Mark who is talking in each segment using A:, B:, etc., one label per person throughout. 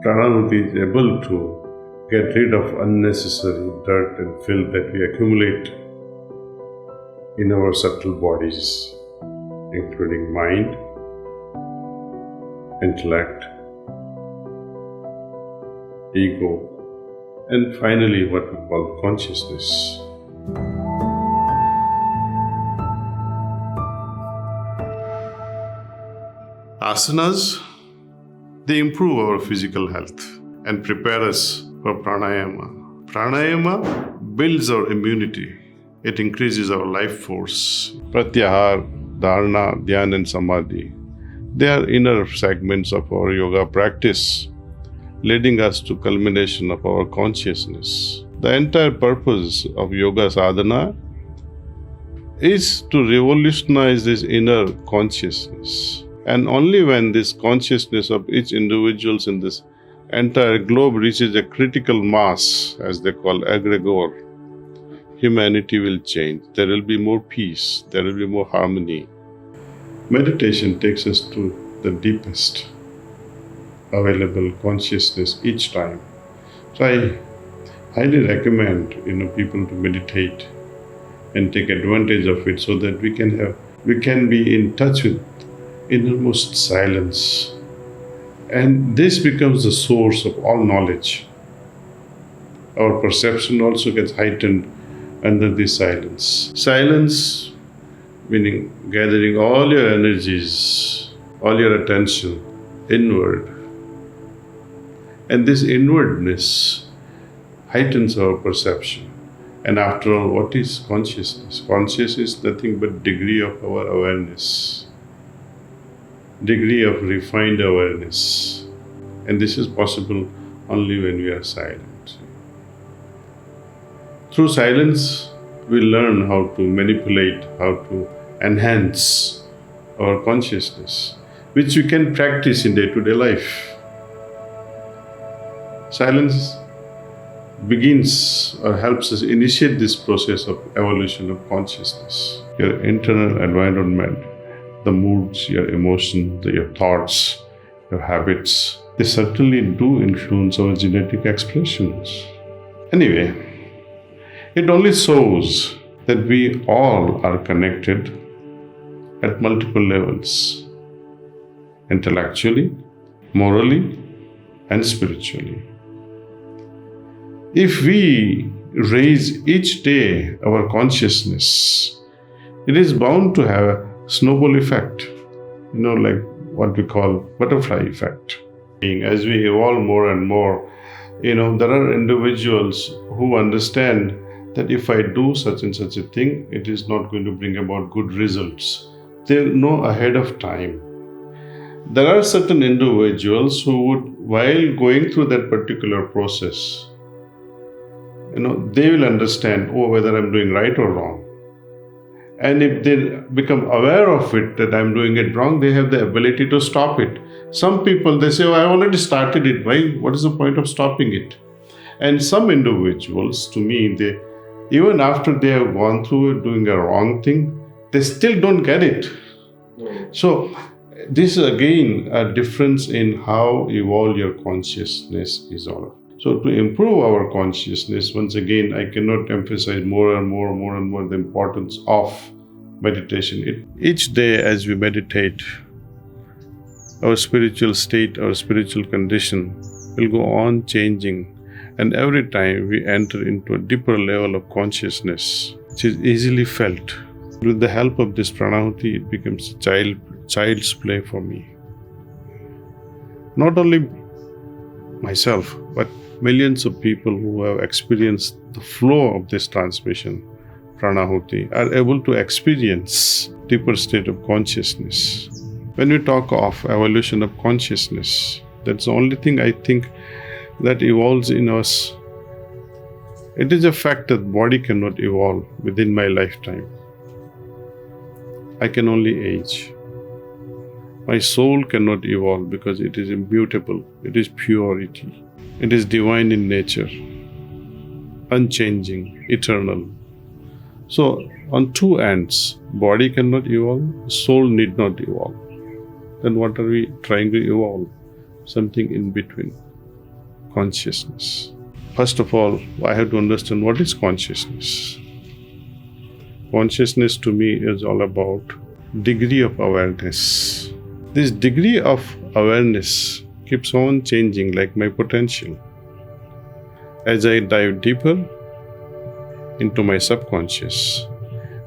A: pranahuti is able to get rid of unnecessary dirt and filth that we accumulate in our subtle bodies, including mind, intellect, ego, and finally what we call consciousness. Asanas, they improve our physical health and prepare us for pranayama. Pranayama builds our immunity. It increases our life force. Pratyahar, dharana, dhyan and samadhi, they are inner segments of our yoga practice, leading us to culmination of our consciousness. The entire purpose of yoga sadhana is to revolutionize this inner consciousness. And only when this consciousness of each individual in this entire globe reaches a critical mass, as they call egregore, humanity will change. There will be more peace, there will be more harmony. Meditation takes us to the deepest available consciousness each time. So I highly recommend people to meditate and take advantage of it so that we can be in touch with innermost silence. And this becomes the source of all knowledge. Our perception also gets heightened under this silence. Silence meaning gathering all your energies, all your attention inward. And this inwardness heightens our perception. And after all, what is consciousness? Consciousness is nothing but degree of our awareness, degree of refined awareness. And this is possible only when we are silent. Through silence, we learn how to manipulate, how to enhance our consciousness, which we can practice in day-to-day life. Silence begins or helps us initiate this process of evolution of consciousness. Your internal environment, the moods, your emotions, your thoughts, your habits, they certainly do influence our genetic expressions. Anyway, it only shows that we all are connected at multiple levels, intellectually, morally, and spiritually. If we raise each day our consciousness, it is bound to have a snowball effect, like what we call butterfly effect. As we evolve more and more, there are individuals who understand that if I do such and such a thing, it is not going to bring about good results. They know ahead of time. There are certain individuals who would, while going through that particular process, they will understand, whether I'm doing right or wrong. And if they become aware of it, that I'm doing it wrong, they have the ability to stop it. Some people, they say, I already started it. Why? What is the point of stopping it? And some individuals, to me, even after they have gone through doing a wrong thing, they still don't get it. So this is again a difference in how evolve your consciousness is all about. So to improve our consciousness, once again, I cannot emphasize more and more the importance of meditation. Each day as we meditate, our spiritual state, our spiritual condition will go on changing. And every time we enter into a deeper level of consciousness, which is easily felt. With the help of this pranahuti, it becomes child's play for me. Not only myself, but millions of people who have experienced the flow of this transmission, pranahuti, are able to experience deeper state of consciousness. When we talk of evolution of consciousness, that's the only thing I think that evolves in us. It is a fact that body cannot evolve within my lifetime. I can only age. My soul cannot evolve because it is immutable, it is purity, it is divine in nature, unchanging, eternal. So on two ends, body cannot evolve, soul need not evolve. Then what are we trying to evolve? Something in between. consciousness. First of all, I have to understand what is consciousness. Consciousness to me is all about degree of awareness. This degree of awareness keeps on changing like my potential. As I dive deeper into my subconscious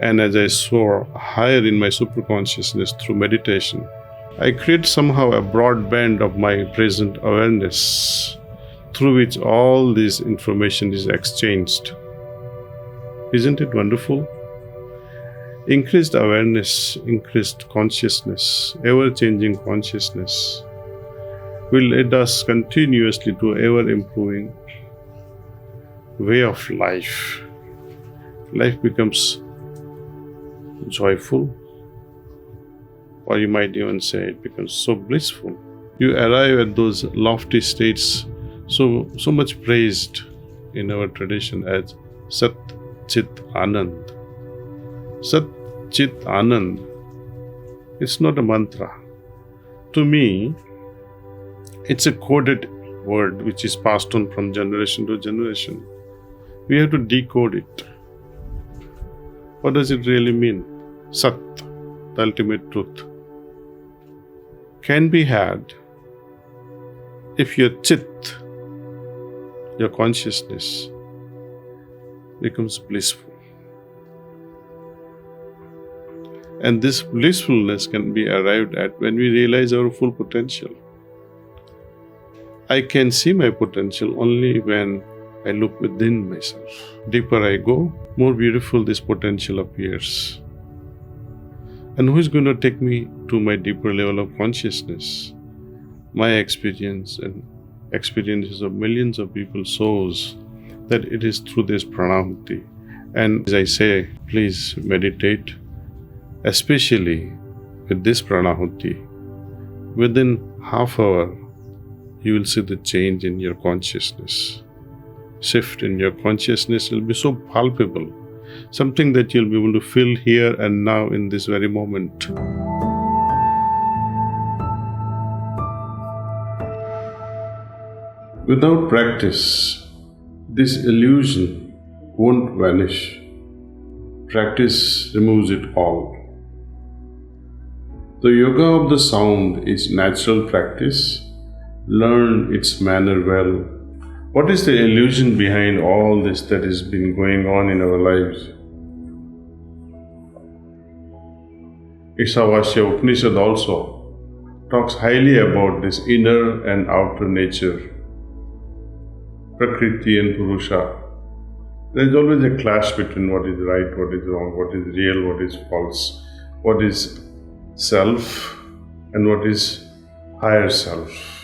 A: and as I soar higher in my superconsciousness through meditation, I create somehow a broad band of my present awareness through which all this information is exchanged. Isn't it wonderful? Increased awareness, increased consciousness, ever-changing consciousness will lead us continuously to ever-improving way of life. Life becomes joyful, or you might even say it becomes so blissful. You arrive at those lofty states so much praised in our tradition as Sat-Chit-Anand. Sat-Chit-Anand, it's not a mantra. To me, it's a coded word which is passed on from generation to generation. We have to decode it. What does it really mean? Sat, the ultimate truth, can be had if your chit, your consciousness, becomes blissful. And this blissfulness can be arrived at when we realize our full potential. I can see my potential only when I look within myself. Deeper I go, more beautiful this potential appears. And who is going to take me to my deeper level of consciousness? My experience and experiences of millions of people shows that it is through this pranahuti. And as I say, please meditate, especially with this pranahuti. Within half hour, you will see the change in your consciousness. Shift in your consciousness will be so palpable, something that you'll be able to feel here and now in this very moment. Without practice, this illusion won't vanish. Practice removes it all. The yoga of the sound is natural practice. Learn its manner well. What is the illusion behind all this that has been going on in our lives? Ishavasya Upanishad also talks highly about this inner and outer nature, Prakriti and Purusha. There is always a clash between what is right, what is wrong, what is real, what is false, what is self and what is higher self.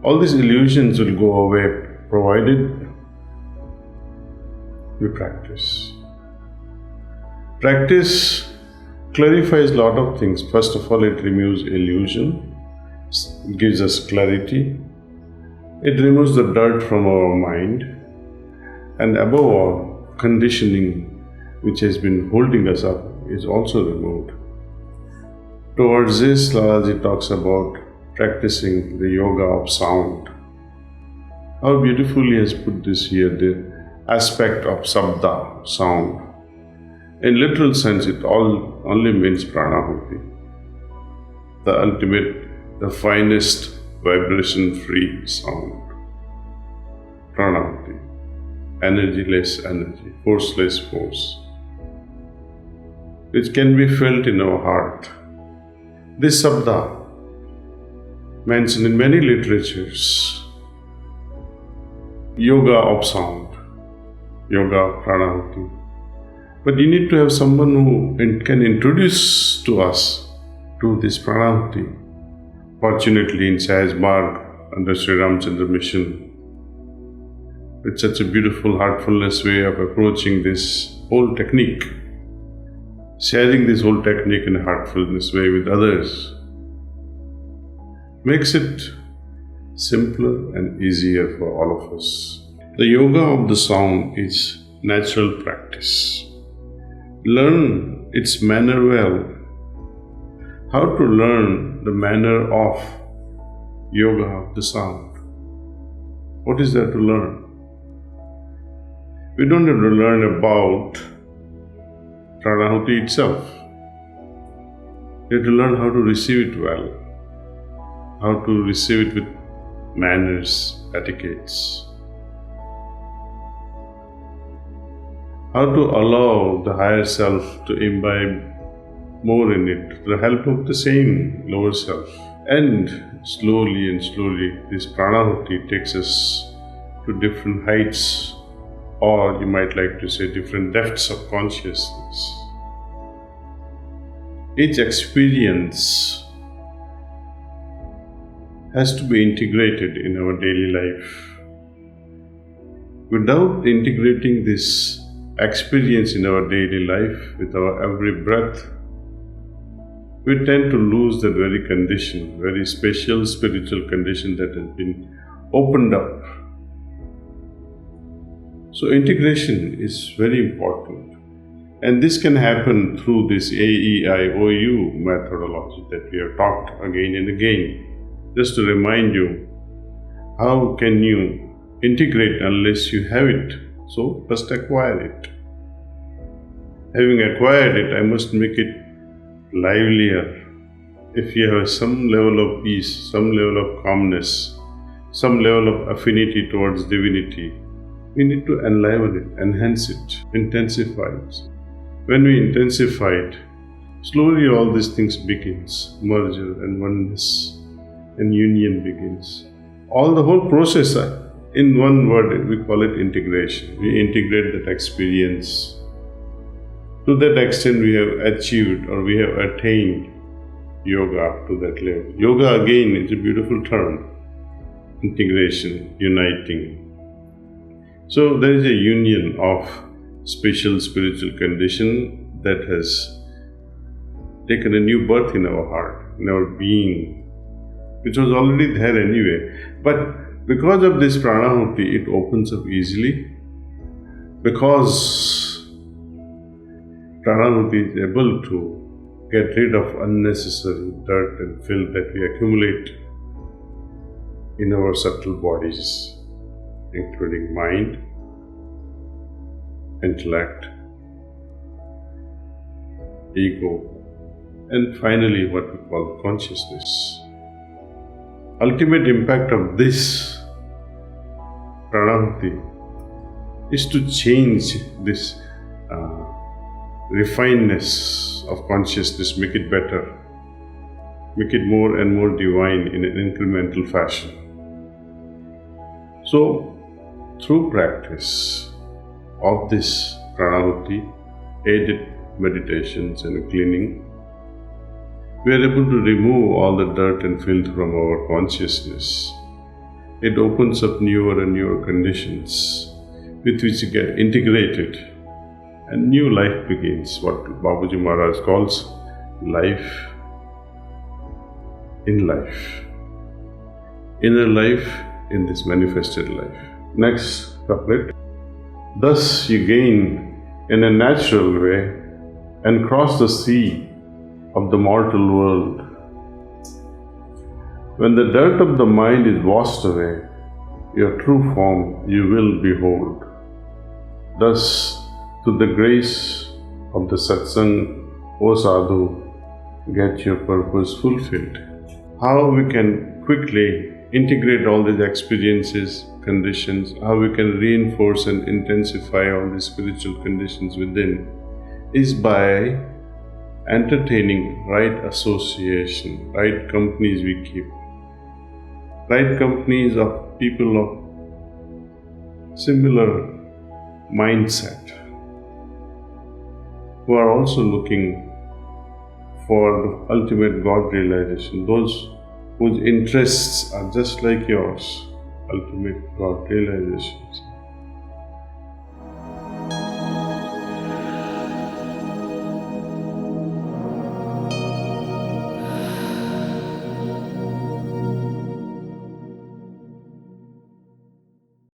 A: All these illusions will go away provided we practice. Practice clarifies a lot of things. First of all, it removes illusion, it gives us clarity, it removes the dirt from our mind, and above all, conditioning which has been holding us up is also removed. Towards this, Daaji talks about practicing the yoga of sound. How beautifully he has put this here, the aspect of sabda, sound. In literal sense, it all only means pranahuti, the ultimate, the finest vibration-free sound. Pranahuti, energyless energy, forceless force, which can be felt in our heart. This sabda, mentioned in many literatures, yoga of sound, yoga pranahuti. But you need to have someone who can introduce to us to this pranahuti. Fortunately, in Sahaj Marg, under Sri Ramchandra Mission, with such a beautiful heartfulness way of approaching this whole technique, sharing this whole technique in a heartfulness way with others, makes it simpler and easier for all of us. The yoga of the sound is natural practice. Learn its manner well. How to learn the manner of yoga of the sound? What is there to learn? We don't have to learn about pranahuti itself. We have to learn how to receive it well, how to receive it with manners, etiquettes, how to allow the higher self to imbibe more in it, with the help of the same lower self. And slowly, this pranahuti takes us to different heights, or you might like to say different depths of consciousness. Each experience has to be integrated in our daily life. Without integrating this experience in our daily life with our every breath, we tend to lose that very condition, very special spiritual condition that has been opened up. So integration is very important. And this can happen through this AEIOU methodology that we have talked again and again. Just to remind you, how can you integrate unless you have it? So first acquire it. Having acquired it, I must make it livelier. If you have some level of peace, some level of calmness, some level of affinity towards divinity, we need to enliven it, enhance it, intensify it. When we intensify it, slowly all these things begins, merger and oneness and union begins. All the whole process, in one word, we call it integration. We integrate that experience. To that extent, we have achieved or we have attained yoga to that level. Yoga again is a beautiful term. Integration, uniting. So there is a union of special spiritual condition that has taken a new birth in our heart, in our being, which was already there anyway. But because of this pranahuti, it opens up easily. Because pranahuti is able to get rid of unnecessary dirt and filth that we accumulate in our subtle bodies, including mind, intellect, ego, and finally what we call consciousness. Ultimate impact of this pranahuti is to change this refinedness of consciousness, make it better, make it more and more divine in an incremental fashion. So, through practice of this pranahuti, aided meditations and cleaning, we are able to remove all the dirt and filth from our consciousness. It opens up newer and newer conditions with which we get integrated, and new life begins, what Babaji Maharaj calls life in life, inner life in this manifested life. Next couplet. Thus you gain in a natural way and cross the sea of the mortal world. When the dirt of the mind is washed away, your true form you will behold. Thus, through the grace of the satsang, O sadhu, get your purpose fulfilled. How we can quickly integrate all these experiences, conditions, how we can reinforce and intensify all these spiritual conditions within, is by entertaining right association, right companies we keep, right companies of people of similar mindset, who are also looking for the ultimate God realization, those whose interests are just like yours, ultimate God realizations.